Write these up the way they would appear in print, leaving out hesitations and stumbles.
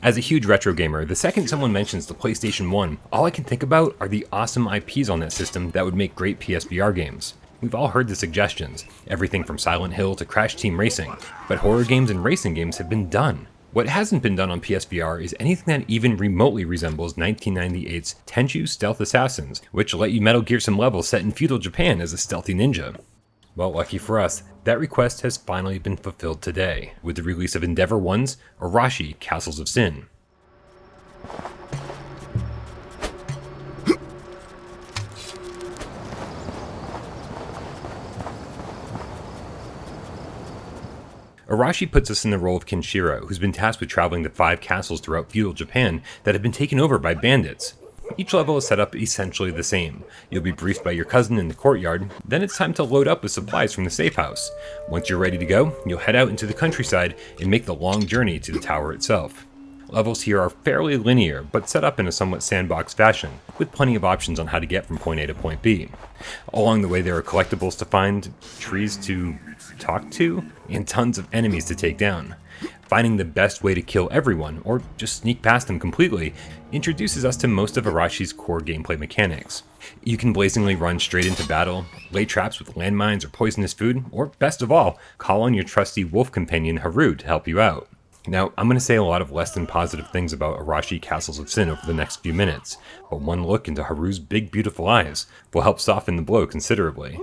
As a huge retro gamer, the second someone mentions the PlayStation 1, all I can think about are the awesome IPs on that system that would make great PSVR games. We've all heard the suggestions, everything from Silent Hill to Crash Team Racing, but horror games and racing games have been done. What hasn't been done on PSVR is anything that even remotely resembles 1998's Tenchu Stealth Assassins, which let you Metal Gear some levels set in feudal Japan as a stealthy ninja. Well, lucky for us, that request has finally been fulfilled today, with the release of Endeavor 1's Arashi Castles of Sin. Arashi puts us in the role of Kenshiro, who's been tasked with traveling to 5 castles throughout feudal Japan that have been taken over by bandits. Each level is set up essentially the same. You'll be briefed by your cousin in the courtyard, then it's time to load up with supplies from the safe house. Once you're ready to go, you'll head out into the countryside and make the long journey to the tower itself. Levels here are fairly linear, but set up in a somewhat sandbox fashion, with plenty of options on how to get from point A to point B. Along the way there are collectibles to find, trees to talk to, and tons of enemies to take down. Finding the best way to kill everyone, or just sneak past them completely, introduces us to most of Arashi's core gameplay mechanics. You can blazingly run straight into battle, lay traps with landmines or poisonous food, or best of all, call on your trusty wolf companion Haru to help you out. Now, I'm going to say a lot of less than positive things about Arashi Castles of Sin over the next few minutes, but one look into Haru's big beautiful eyes will help soften the blow considerably.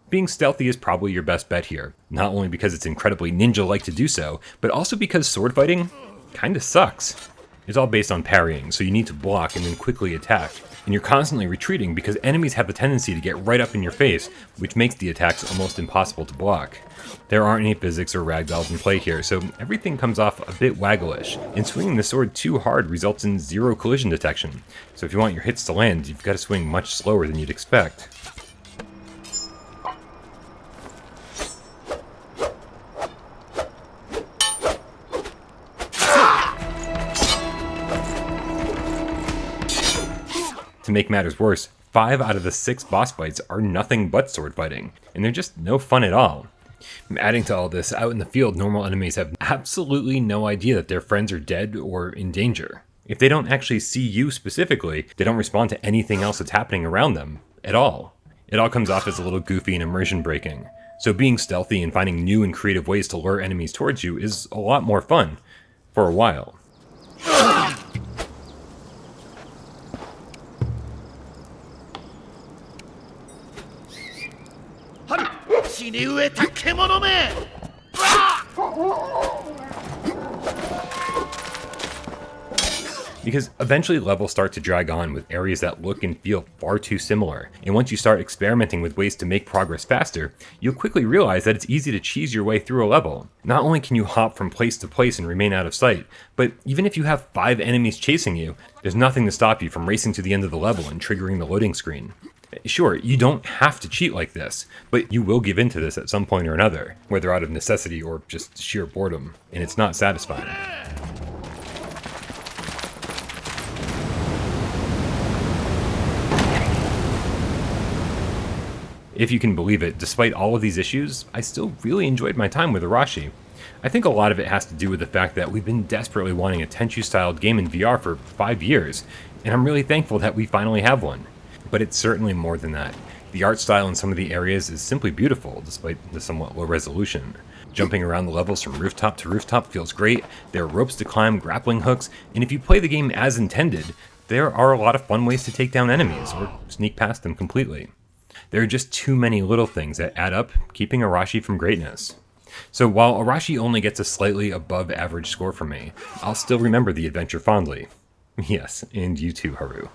Being stealthy is probably your best bet here, not only because it's incredibly ninja-like to do so, but also because sword fighting kinda sucks. It's all based on parrying, so you need to block and then quickly attack, and you're constantly retreating because enemies have a tendency to get right up in your face, which makes the attacks almost impossible to block. There aren't any physics or ragdolls in play here, so everything comes off a bit wagglish, and swinging the sword too hard results in 0 collision detection, so if you want your hits to land, you've got to swing much slower than you'd expect. To make matters worse, 5 out of the 6 boss fights are nothing but sword fighting, and they're just no fun at all. Adding to all this, out in the field, normal enemies have absolutely no idea that their friends are dead or in danger. If they don't actually see you specifically, they don't respond to anything else that's happening around them, at all. It all comes off as a little goofy and immersion breaking. So being stealthy and finding new and creative ways to lure enemies towards you is a lot more fun, for a while. Because eventually levels start to drag on with areas that look and feel far too similar, and once you start experimenting with ways to make progress faster, you'll quickly realize that it's easy to cheese your way through a level. Not only can you hop from place to place and remain out of sight, but even if you have 5 enemies chasing you, there's nothing to stop you from racing to the end of the level and triggering the loading screen. Sure, you don't have to cheat like this, but you will give in to this at some point or another, whether out of necessity or just sheer boredom, and it's not satisfying. If you can believe it, despite all of these issues, I still really enjoyed my time with Arashi. I think a lot of it has to do with the fact that we've been desperately wanting a Tenchu-styled game in VR for 5 years, and I'm really thankful that we finally have one. But it's certainly more than that. The art style in some of the areas is simply beautiful, despite the somewhat low resolution. Jumping around the levels from rooftop to rooftop feels great, there are ropes to climb, grappling hooks, and if you play the game as intended, there are a lot of fun ways to take down enemies, or sneak past them completely. There are just too many little things that add up, keeping Arashi from greatness. So while Arashi only gets a slightly above average score from me, I'll still remember the adventure fondly. Yes, and you too, Haru.